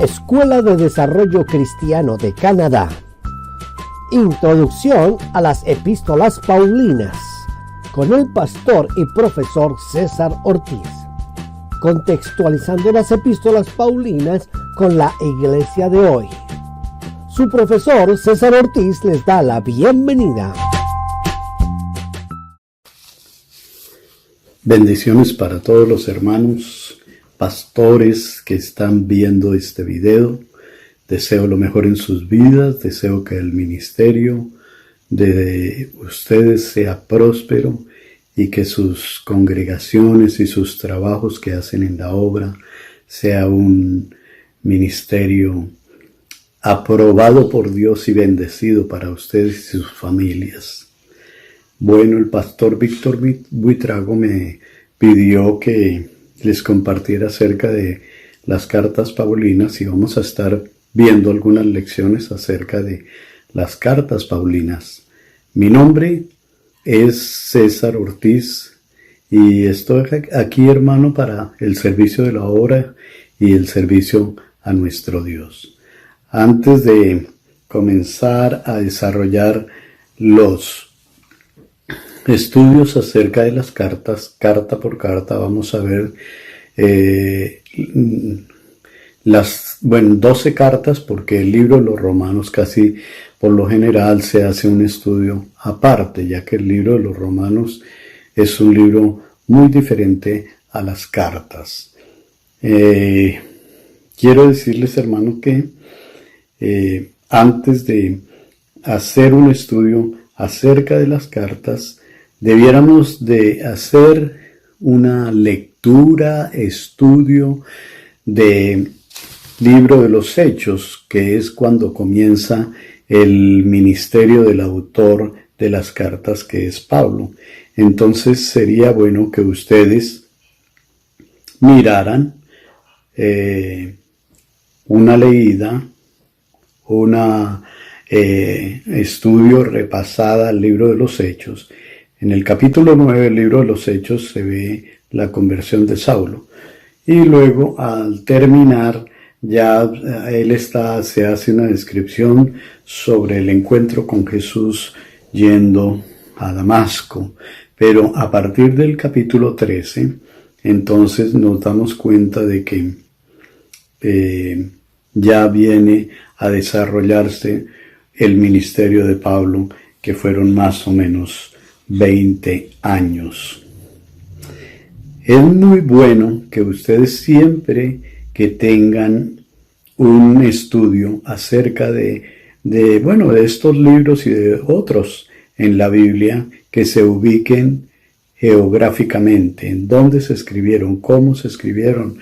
Escuela de Desarrollo Cristiano de Canadá. Introducción a las Epístolas Paulinas, con el pastor y profesor César Ortiz. Contextualizando las Epístolas Paulinas con la Iglesia de hoy. Su profesor César Ortiz les da la bienvenida. Bendiciones para todos los hermanos pastores que están viendo este video. Deseo lo mejor en sus vidas, deseo que el ministerio de ustedes sea próspero y que sus congregaciones y sus trabajos que hacen en la obra sea un ministerio aprobado por Dios y bendecido para ustedes y sus familias. Bueno, el pastor Víctor Buitrago me pidió que les compartiera acerca de las cartas paulinas y vamos a estar viendo algunas lecciones acerca de las cartas paulinas. Mi nombre es César Ortiz y estoy aquí, hermano, para el servicio de la obra y el servicio a nuestro Dios. Antes de comenzar a desarrollar los estudios acerca de las cartas, carta por carta, vamos a ver 12 cartas, porque el libro de los Romanos casi por lo general se hace un estudio aparte, ya que el libro de los Romanos es un libro muy diferente a las cartas. Quiero decirles, hermanos, que antes de hacer un estudio acerca de las cartas, debiéramos de hacer una lectura, estudio de libro de los Hechos, que es cuando comienza el ministerio del autor de las cartas, que es Pablo. Entonces sería bueno que ustedes miraran una leída, una estudio repasada al libro de los Hechos. En el capítulo 9 del libro de los Hechos se ve la conversión de Saulo. Y luego, al terminar, ya se hace una descripción sobre el encuentro con Jesús yendo a Damasco. Pero a partir del capítulo 13, entonces nos damos cuenta de que ya viene a desarrollarse el ministerio de Pablo, que fueron más o menos 20 años. Es muy bueno que ustedes siempre que tengan un estudio acerca de estos libros y de otros en la Biblia, que se ubiquen geográficamente, en dónde se escribieron, cómo se escribieron,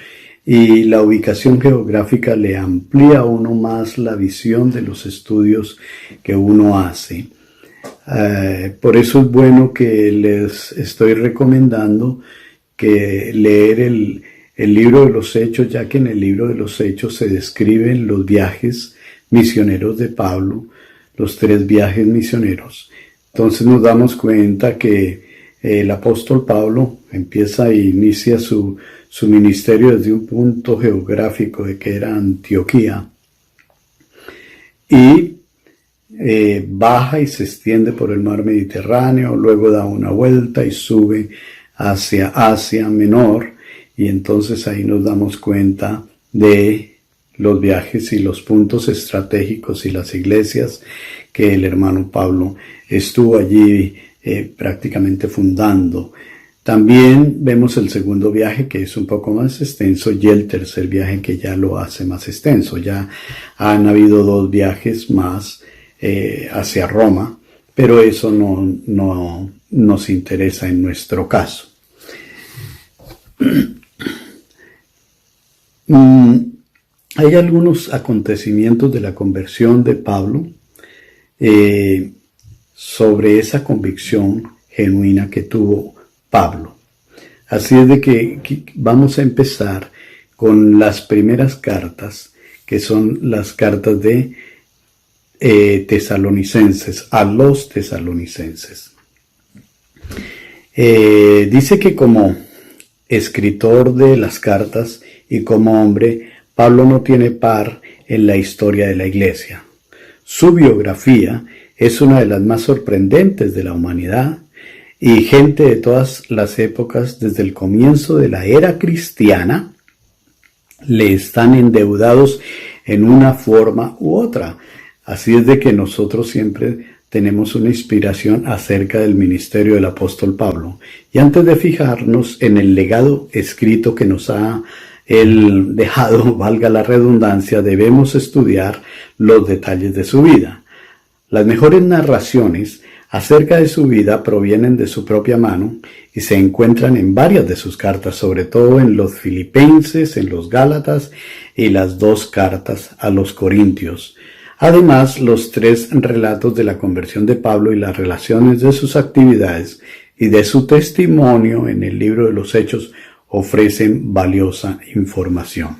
y la ubicación geográfica le amplía a uno más la visión de los estudios que uno hace. Por eso es bueno que les estoy recomendando que leer el libro de los Hechos, ya que en el libro de los Hechos se describen los viajes misioneros de Pablo, los 3 viajes misioneros. Entonces nos damos cuenta que el apóstol Pablo empieza e inicia su ministerio desde un punto geográfico de que era Antioquía, y baja y se extiende por el mar Mediterráneo, luego da una vuelta y sube hacia Asia Menor, y entonces ahí nos damos cuenta de los viajes y los puntos estratégicos y las iglesias que el hermano Pablo estuvo allí prácticamente fundando. También vemos el segundo viaje, que es un poco más extenso, y el tercer viaje, que ya lo hace más extenso. Ya han habido 2 viajes más hacia Roma, pero eso no nos interesa en nuestro caso. Hay algunos acontecimientos de la conversión de Pablo sobre esa convicción genuina que tuvo Pablo. Así es de que vamos a empezar con las primeras cartas, que son las cartas de Tesalonicenses, a los tesalonicenses. Dice que como escritor de las cartas y como hombre, Pablo no tiene par en la historia de la Iglesia. Su biografía es una de las más sorprendentes de la humanidad y gente de todas las épocas desde el comienzo de la era cristiana le están endeudados en una forma u otra. Así es de que nosotros siempre tenemos una inspiración acerca del ministerio del apóstol Pablo. Y antes de fijarnos en el legado escrito que nos ha él dejado, valga la redundancia, debemos estudiar los detalles de su vida. Las mejores narraciones acerca de su vida provienen de su propia mano y se encuentran en varias de sus cartas, sobre todo en los Filipenses, en los Gálatas y las 2 cartas a los Corintios. Además, los 3 relatos de la conversión de Pablo y las relaciones de sus actividades y de su testimonio en el libro de los Hechos ofrecen valiosa información.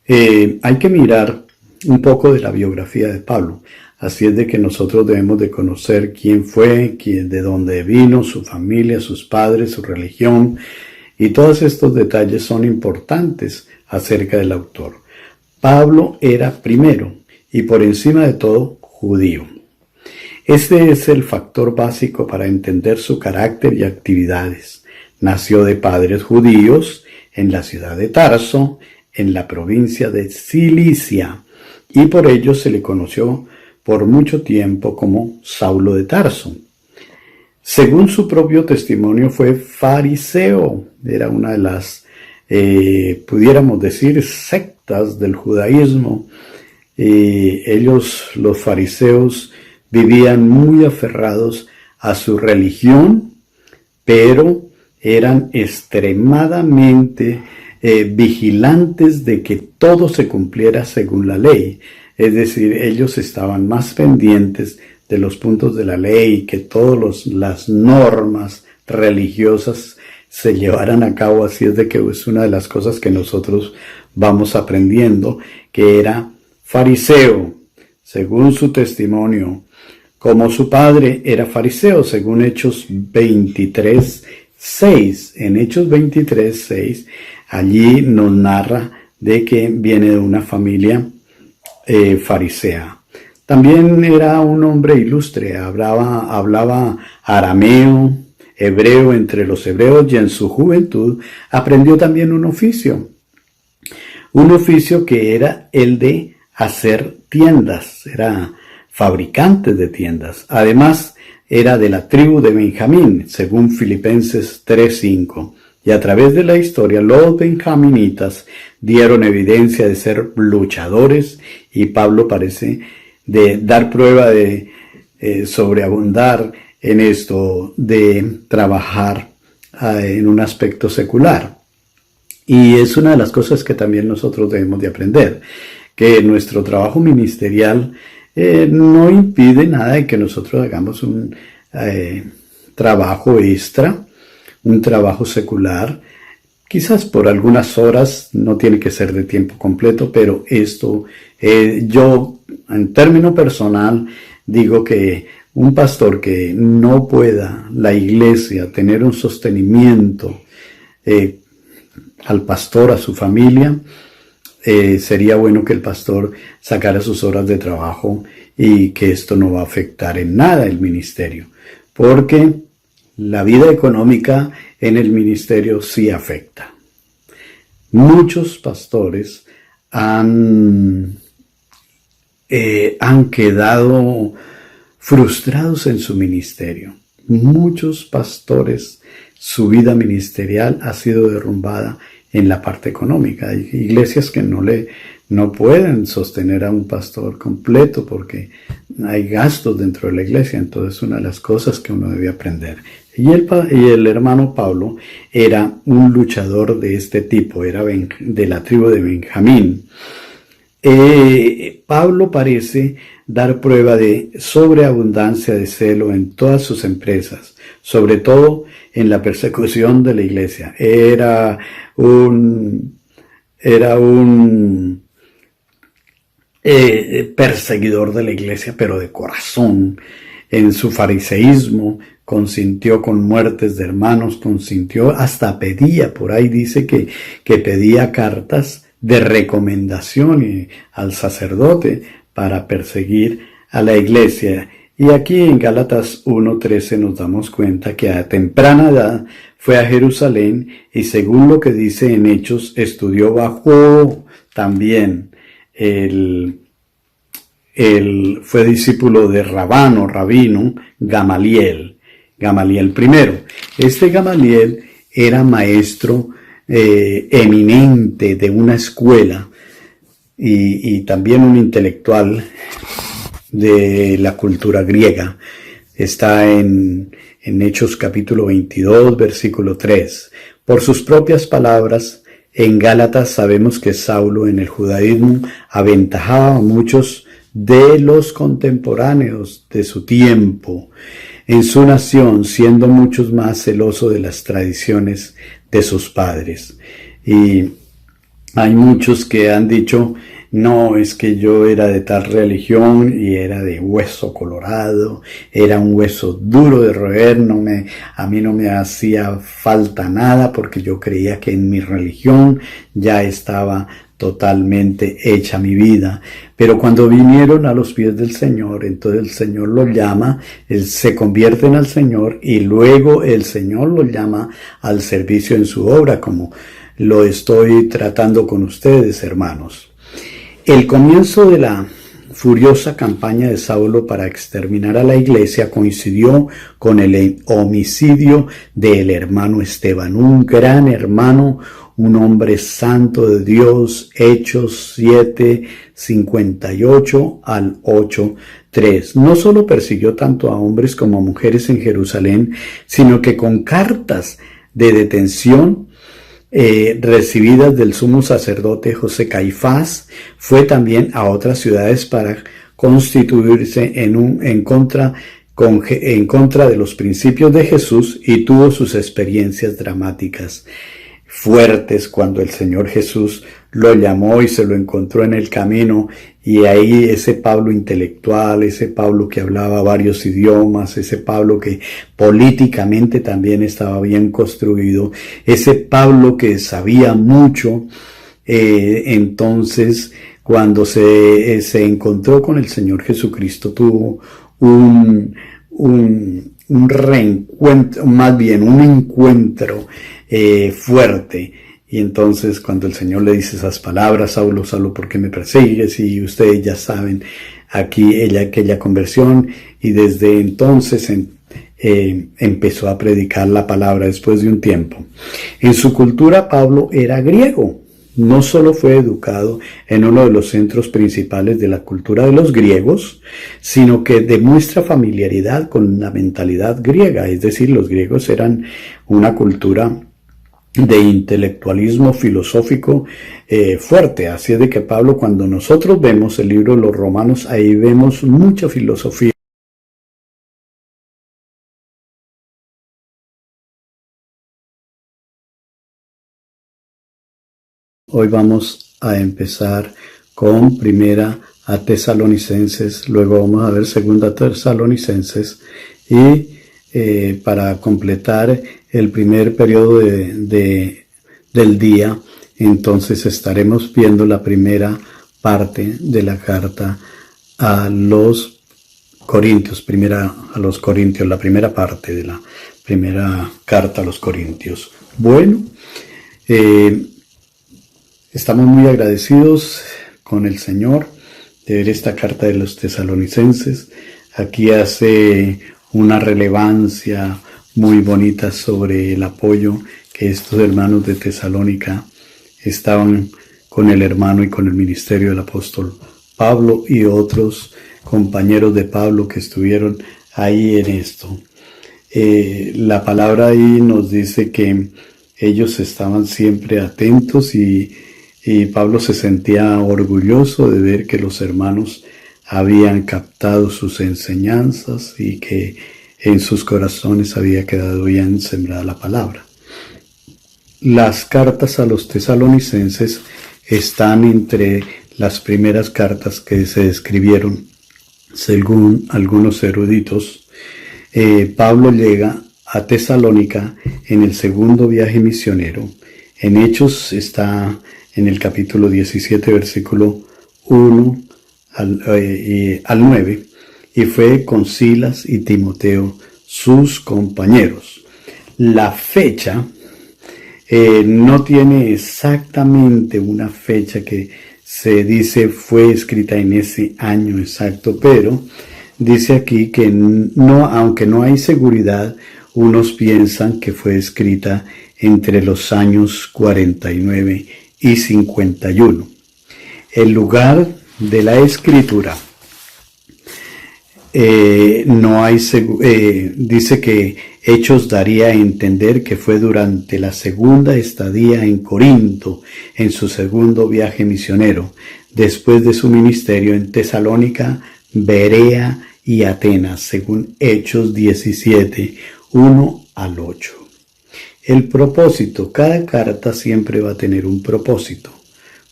Hay que mirar un poco de la biografía de Pablo. Así es de que nosotros debemos de conocer quién fue, de dónde vino, su familia, sus padres, su religión, y todos estos detalles son importantes acerca del autor. Pablo era primero y por encima de todo judío. Este es el factor básico para entender su carácter y actividades. Nació de padres judíos en la ciudad de Tarso, en la provincia de Cilicia, y por ello se le conoció por mucho tiempo como Saulo de Tarso. Según su propio testimonio, fue fariseo. Era una de las, pudiéramos decir, sectas del judaísmo. Ellos, los fariseos, vivían muy aferrados a su religión, pero eran extremadamente vigilantes de que todo se cumpliera según la ley. Es decir, ellos estaban más pendientes de los puntos de la ley, que todas las normas religiosas se llevaran a cabo. Así es de que es una de las cosas que nosotros vamos aprendiendo, que era fariseo, según su testimonio, como su padre era fariseo, según Hechos 23:6. En Hechos 23:6, allí nos narra de que viene de una familia farisea. También era un hombre ilustre, hablaba arameo, hebreo entre los hebreos, y en su juventud aprendió también un oficio que era el de hacer tiendas, era fabricante de tiendas. Además, era de la tribu de Benjamín, según Filipenses 3:5. Y a través de la historia, los benjaminitas dieron evidencia de ser luchadores, y Pablo parece de dar prueba de sobreabundar en esto, de trabajar en un aspecto secular. Y es una de las cosas que también nosotros debemos de aprender, que nuestro trabajo ministerial no impide nada de que nosotros hagamos un trabajo extra, un trabajo secular, quizás por algunas horas, no tiene que ser de tiempo completo, pero esto, yo en término personal digo que un pastor que no pueda la iglesia tener un sostenimiento al pastor, a su familia, sería bueno que el pastor sacara sus horas de trabajo, y que esto no va a afectar en nada el ministerio, porque la vida económica en el ministerio sí afecta. Muchos pastores han quedado frustrados en su ministerio. Muchos pastores, su vida ministerial ha sido derrumbada en la parte económica. Hay iglesias que no pueden sostener a un pastor completo porque hay gastos dentro de la iglesia. Entonces, una de las cosas que uno debe aprender. Y el hermano Pablo era un luchador de este tipo, era de la tribu de Benjamín. Pablo parece dar prueba de sobreabundancia de celo en todas sus empresas, sobre todo en la persecución de la iglesia. Era un perseguidor de la iglesia, pero de corazón. En su fariseísmo consintió con muertes de hermanos, consintió, hasta pedía, por ahí dice que pedía cartas de recomendación al sacerdote para perseguir a la iglesia. Y aquí en Gálatas 1:13 nos damos cuenta que a temprana edad fue a Jerusalén y, según lo que dice en Hechos, estudió bajo también fue discípulo de rabino Gamaliel primero. Este Gamaliel era maestro eminente de una escuela y también un intelectual de la cultura griega. Está en Hechos capítulo 22, versículo 3. Por sus propias palabras, en Gálatas sabemos que Saulo en el judaísmo aventajaba a muchos de los contemporáneos de su tiempo en su nación, siendo muchos más celosos de las tradiciones de sus padres. Y hay muchos que han dicho: no, es que yo era de tal religión y era de hueso colorado, era un hueso duro de roer, a mí no me hacía falta nada porque yo creía que en mi religión ya estaba totalmente hecha mi vida. Pero cuando vinieron a los pies del Señor, entonces el Señor los llama, se convierten al Señor y luego el Señor los llama al servicio en su obra, como lo estoy tratando con ustedes, hermanos. El comienzo de la furiosa campaña de Saulo para exterminar a la iglesia coincidió con el homicidio del hermano Esteban, un gran hermano, un hombre santo de Dios. Hechos 7:58 al 8:3. No solo persiguió tanto a hombres como a mujeres en Jerusalén, sino que con cartas de detención recibidas del sumo sacerdote José Caifás, fue también a otras ciudades para constituirse en contra de los principios de Jesús, y tuvo sus experiencias dramáticas fuertes cuando el Señor Jesús lo llamó y se lo encontró en el camino, y ahí ese Pablo intelectual, ese Pablo que hablaba varios idiomas, ese Pablo que políticamente también estaba bien construido, ese Pablo que sabía mucho, entonces cuando se encontró con el Señor Jesucristo tuvo un reencuentro, más bien un encuentro fuerte. Y entonces cuando el Señor le dice esas palabras: Saulo, Saulo, ¿por qué me persigues? Y ustedes ya saben aquí aquella conversión, y desde entonces empezó a predicar la palabra después de un tiempo. En su cultura Pablo era griego. No solo fue educado en uno de los centros principales de la cultura de los griegos, sino que demuestra familiaridad con la mentalidad griega. Es decir, los griegos eran una cultura de intelectualismo filosófico fuerte. Así es de que Pablo, cuando nosotros vemos el libro de los Romanos, ahí vemos mucha filosofía. Hoy vamos a empezar con Primera a Tesalonicenses, luego vamos a ver Segunda a Tesalonicenses, y para completar el primer periodo del día, entonces estaremos viendo la primera parte de la carta a los Corintios, la primera parte de la primera carta a los Corintios. Bueno, estamos muy agradecidos con el Señor de ver esta carta de los tesalonicenses. Aquí hace una relevancia muy bonita sobre el apoyo que estos hermanos de Tesalónica estaban con el hermano y con el ministerio del apóstol Pablo y otros compañeros de Pablo que estuvieron ahí en esto. La palabra ahí nos dice que ellos estaban siempre atentos y Pablo se sentía orgulloso de ver que los hermanos habían captado sus enseñanzas y que en sus corazones había quedado bien sembrada la palabra. Las cartas a los tesalonicenses están entre las primeras cartas que se escribieron, según algunos eruditos, Pablo llega a Tesalónica en el segundo viaje misionero. En Hechos está en el capítulo 17, versículo 1 al 9, y fue con Silas y Timoteo, sus compañeros. La fecha no tiene exactamente una fecha que se dice fue escrita en ese año exacto, pero dice aquí que no, aunque no hay seguridad, unos piensan que fue escrita entre los años 49 y 51. El lugar de la escritura no hay dice que Hechos daría a entender que fue durante la segunda estadía en Corinto, en su segundo viaje misionero, después de su ministerio en Tesalónica, Berea y Atenas, según Hechos 17, 1 al 8. El propósito, cada carta siempre va a tener un propósito,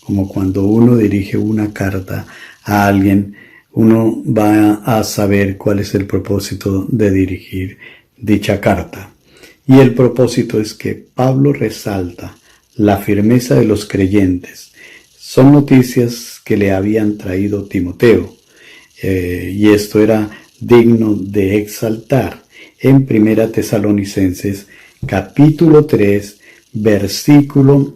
como cuando uno dirige una carta a alguien, uno va a saber cuál es el propósito de dirigir dicha carta. Y el propósito es que Pablo resalta la firmeza de los creyentes. Son noticias que le habían traído Timoteo, y esto era digno de exaltar. En 1 Tesalonicenses, capítulo 3, versículo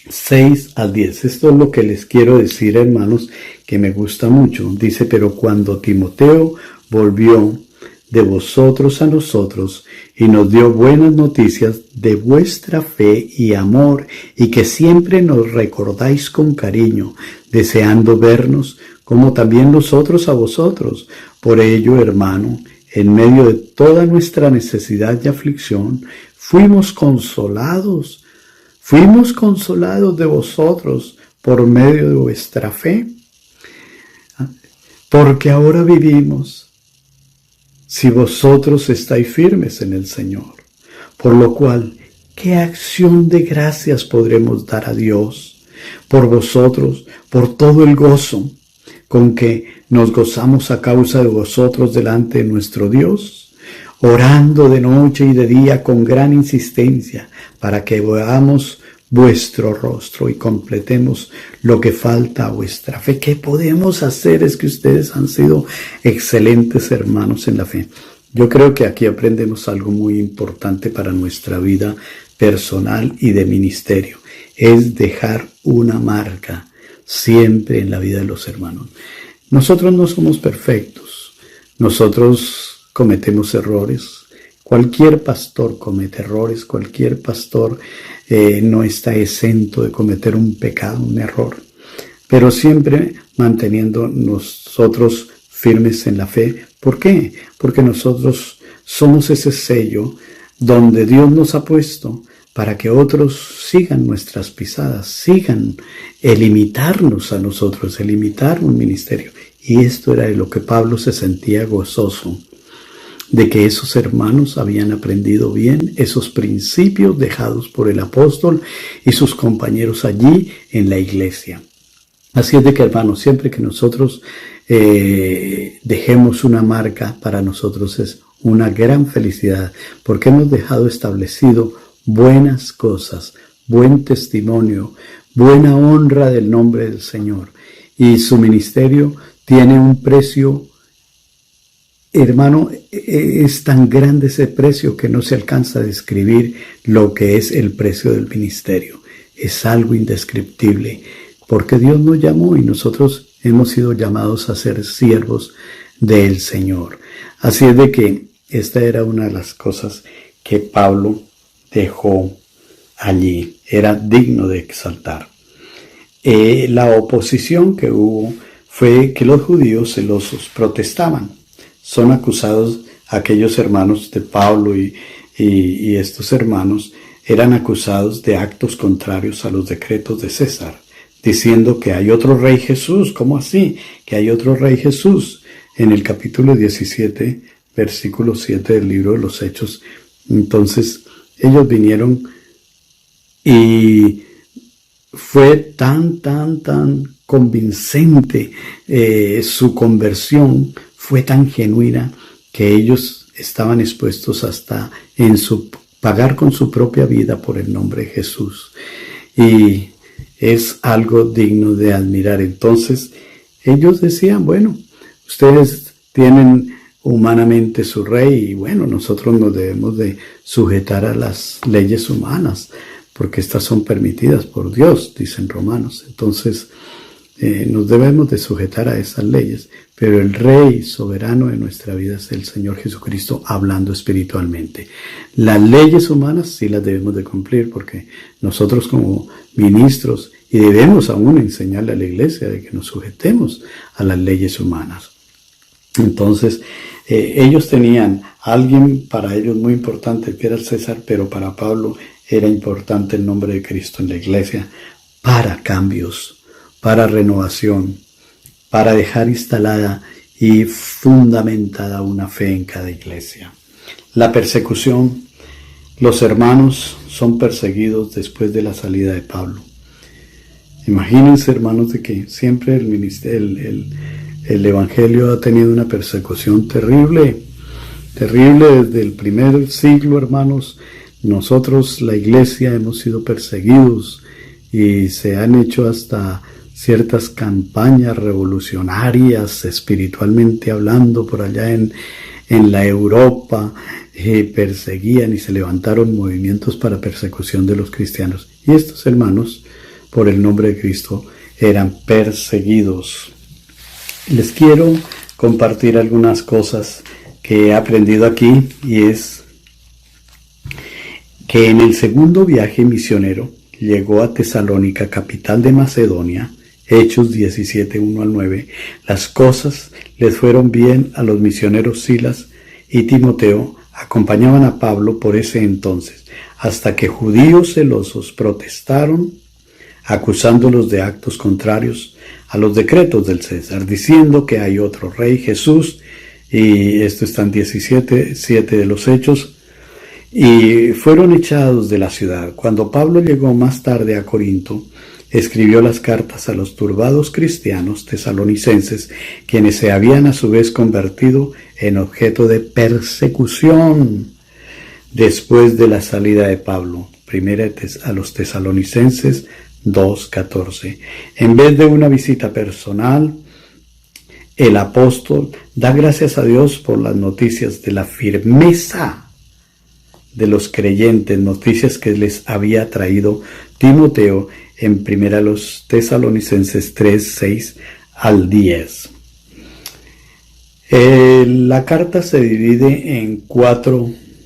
6 al 10. Esto es lo que les quiero decir, hermanos, que me gusta mucho. Dice, pero cuando Timoteo volvió de vosotros a nosotros y nos dio buenas noticias de vuestra fe y amor, y que siempre nos recordáis con cariño, deseando vernos, como también nosotros a vosotros. Por ello, hermano, en medio de toda nuestra necesidad y aflicción, fuimos consolados de vosotros por medio de vuestra fe, porque ahora vivimos si vosotros estáis firmes en el Señor. Por lo cual, ¿qué acción de gracias podremos dar a Dios por vosotros, por todo el gozo con que nos gozamos a causa de vosotros delante de nuestro Dios, orando de noche y de día con gran insistencia, para que veamos vuestro rostro y completemos lo que falta a vuestra fe? ¿Qué podemos hacer? Es que ustedes han sido excelentes hermanos en la fe. Yo creo que aquí aprendemos algo muy importante para nuestra vida personal y de ministerio. Es dejar una marca siempre en la vida de los hermanos. Nosotros no somos perfectos. Nosotros cometemos errores. Cualquier pastor comete errores, cualquier pastor no está exento de cometer un pecado, un error, pero siempre manteniendo nosotros firmes en la fe. ¿Por qué? Porque nosotros somos ese sello donde Dios nos ha puesto para que otros sigan nuestras pisadas, sigan el imitarnos a nosotros, el imitar un ministerio. Y esto era de lo que Pablo se sentía gozoso, de que esos hermanos habían aprendido bien esos principios dejados por el apóstol y sus compañeros allí en la iglesia. Así es de que, hermanos, siempre que nosotros dejemos una marca, para nosotros es una gran felicidad, porque hemos dejado establecido buenas cosas, buen testimonio, buena honra del nombre del Señor. Y su ministerio tiene un precio. Hermano, es tan grande ese precio que no se alcanza a describir lo que es el precio del ministerio. Es algo indescriptible, porque Dios nos llamó y nosotros hemos sido llamados a ser siervos del Señor. Así es de que esta era una de las cosas que Pablo dejó allí. Era digno de exaltar. La oposición que hubo fue que los judíos celosos protestaban. Son acusados aquellos hermanos de Pablo y estos hermanos eran acusados de actos contrarios a los decretos de César, diciendo que hay otro rey Jesús. ¿Cómo así? Que hay otro rey Jesús. En el capítulo 17, versículo 7 del libro de los Hechos. Entonces ellos vinieron y fue tan convincente su conversión, fue tan genuina, que ellos estaban expuestos hasta pagar con su propia vida por el nombre de Jesús. Y es algo digno de admirar. Entonces, ellos decían, bueno, ustedes tienen humanamente su rey y bueno, nosotros nos debemos de sujetar a las leyes humanas, porque estas son permitidas por Dios, dicen Romanos. Entonces, nos debemos de sujetar a esas leyes, pero el Rey soberano de nuestra vida es el Señor Jesucristo, hablando espiritualmente. Las leyes humanas sí las debemos de cumplir, porque nosotros como ministros, y debemos aún enseñarle a la iglesia de que nos sujetemos a las leyes humanas. Entonces, ellos tenían a alguien para ellos muy importante, que era el César, pero para Pablo era importante el nombre de Cristo en la iglesia para cambios, para renovación, para dejar instalada y fundamentada una fe en cada iglesia. La persecución, los hermanos son perseguidos después de la salida de Pablo. Imagínense, hermanos, de que siempre el Evangelio ha tenido una persecución terrible desde el primer siglo, hermanos. Nosotros, la iglesia, hemos sido perseguidos y se han hecho hasta ciertas campañas revolucionarias, espiritualmente hablando, por allá en la Europa, perseguían y se levantaron movimientos para persecución de los cristianos. Y estos hermanos, por el nombre de Cristo, eran perseguidos. Les quiero compartir algunas cosas que he aprendido aquí, y es que en el segundo viaje misionero llegó a Tesalónica, capital de Macedonia, Hechos 17, 1 al 9, las cosas les fueron bien a los misioneros Silas y Timoteo, acompañaban a Pablo por ese entonces, hasta que judíos celosos protestaron, acusándolos de actos contrarios a los decretos del César, diciendo que hay otro rey, Jesús, y esto está en 17, 7 de los Hechos, y fueron echados de la ciudad. Cuando Pablo llegó más tarde a Corinto, escribió las cartas a los turbados cristianos tesalonicenses, quienes se habían a su vez convertido en objeto de persecución después de la salida de Pablo. Primera a los tesalonicenses 2:14. En vez de una visita personal, el apóstol da gracias a Dios por las noticias de la firmeza de los creyentes, noticias que les había traído Timoteo en primera los tesalonicenses 3, 6 al 10. La carta se divide en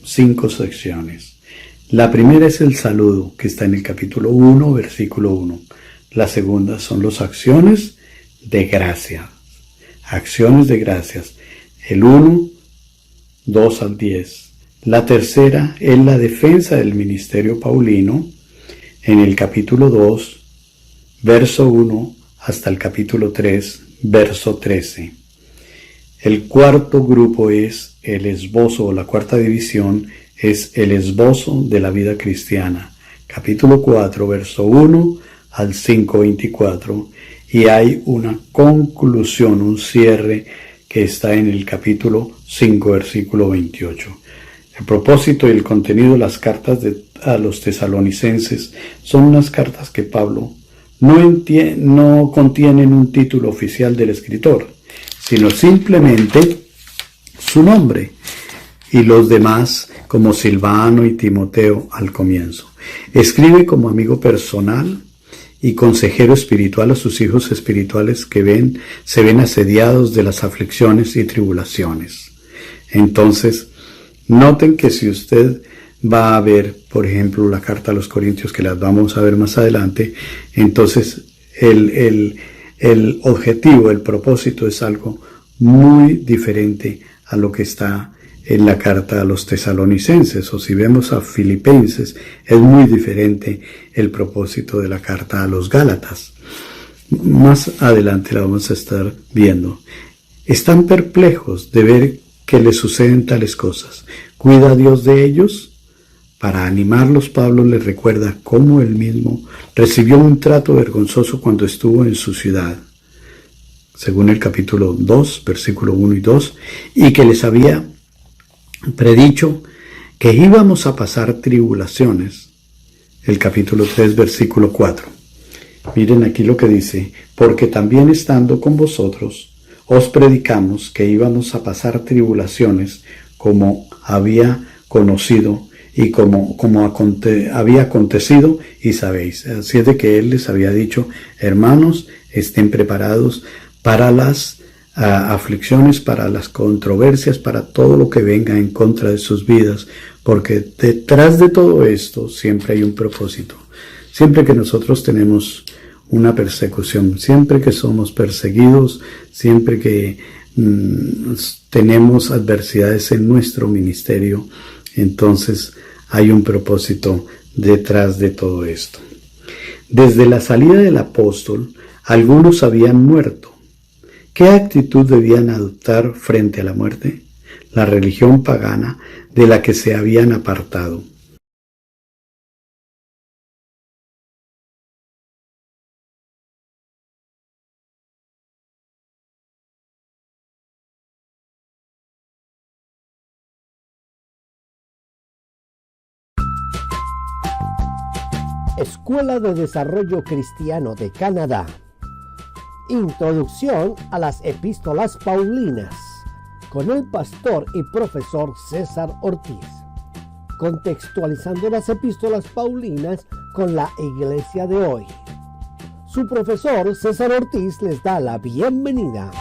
5 secciones. La primera es el saludo, que está en el capítulo 1, versículo 1. La segunda son las acciones de gracia. Acciones de gracias. El 1, 2 al 10. La tercera es la defensa del ministerio paulino, en el capítulo 2, verso 1, hasta el capítulo 3, verso 13. El cuarto grupo es el esbozo, o la cuarta división es el esbozo de la vida cristiana, capítulo 4, verso 1 al 5, 24, y hay una conclusión, un cierre que está en el capítulo 5, versículo 28. El propósito y el contenido de las cartas a los tesalonicenses son unas cartas que Pablo no contienen un título oficial del escritor, sino simplemente su nombre y los demás como Silvano y Timoteo al comienzo. Escribe como amigo personal y consejero espiritual a sus hijos espirituales que se ven asediados de las aflicciones y tribulaciones. Entonces, noten que si usted va a ver, por ejemplo, la carta a los Corintios, que las vamos a ver más adelante, entonces el objetivo, el propósito es algo muy diferente a lo que está en la carta a los tesalonicenses, o si vemos a Filipenses, es muy diferente el propósito de la carta a los Gálatas. Más adelante la vamos a estar viendo. Están perplejos de ver que les suceden tales cosas. ¿Cuida a Dios de ellos? Para animarlos, Pablo les recuerda cómo él mismo recibió un trato vergonzoso cuando estuvo en su ciudad, según el capítulo 2, versículo 1 y 2, y que les había predicho que íbamos a pasar tribulaciones. El capítulo 3, versículo 4. Miren aquí lo que dice: porque también estando con vosotros, os predicamos que íbamos a pasar tribulaciones, como había conocido y como había acontecido, y sabéis. Así es de que él les había dicho: hermanos, estén preparados para las aflicciones, para las controversias, para todo lo que venga en contra de sus vidas, porque detrás de todo esto siempre hay un propósito. Siempre que nosotros tenemos una persecución, siempre que somos perseguidos, siempre que tenemos adversidades en nuestro ministerio, entonces hay un propósito detrás de todo esto. Desde la salida del apóstol, algunos habían muerto. ¿Qué actitud debían adoptar frente a la muerte? La religión pagana de la que se habían apartado. Escuela de Desarrollo Cristiano de Canadá. Introducción a las Epístolas Paulinas, con el pastor y profesor César Ortiz. Contextualizando las Epístolas Paulinas con la iglesia de hoy. Su profesor César Ortiz les da la bienvenida.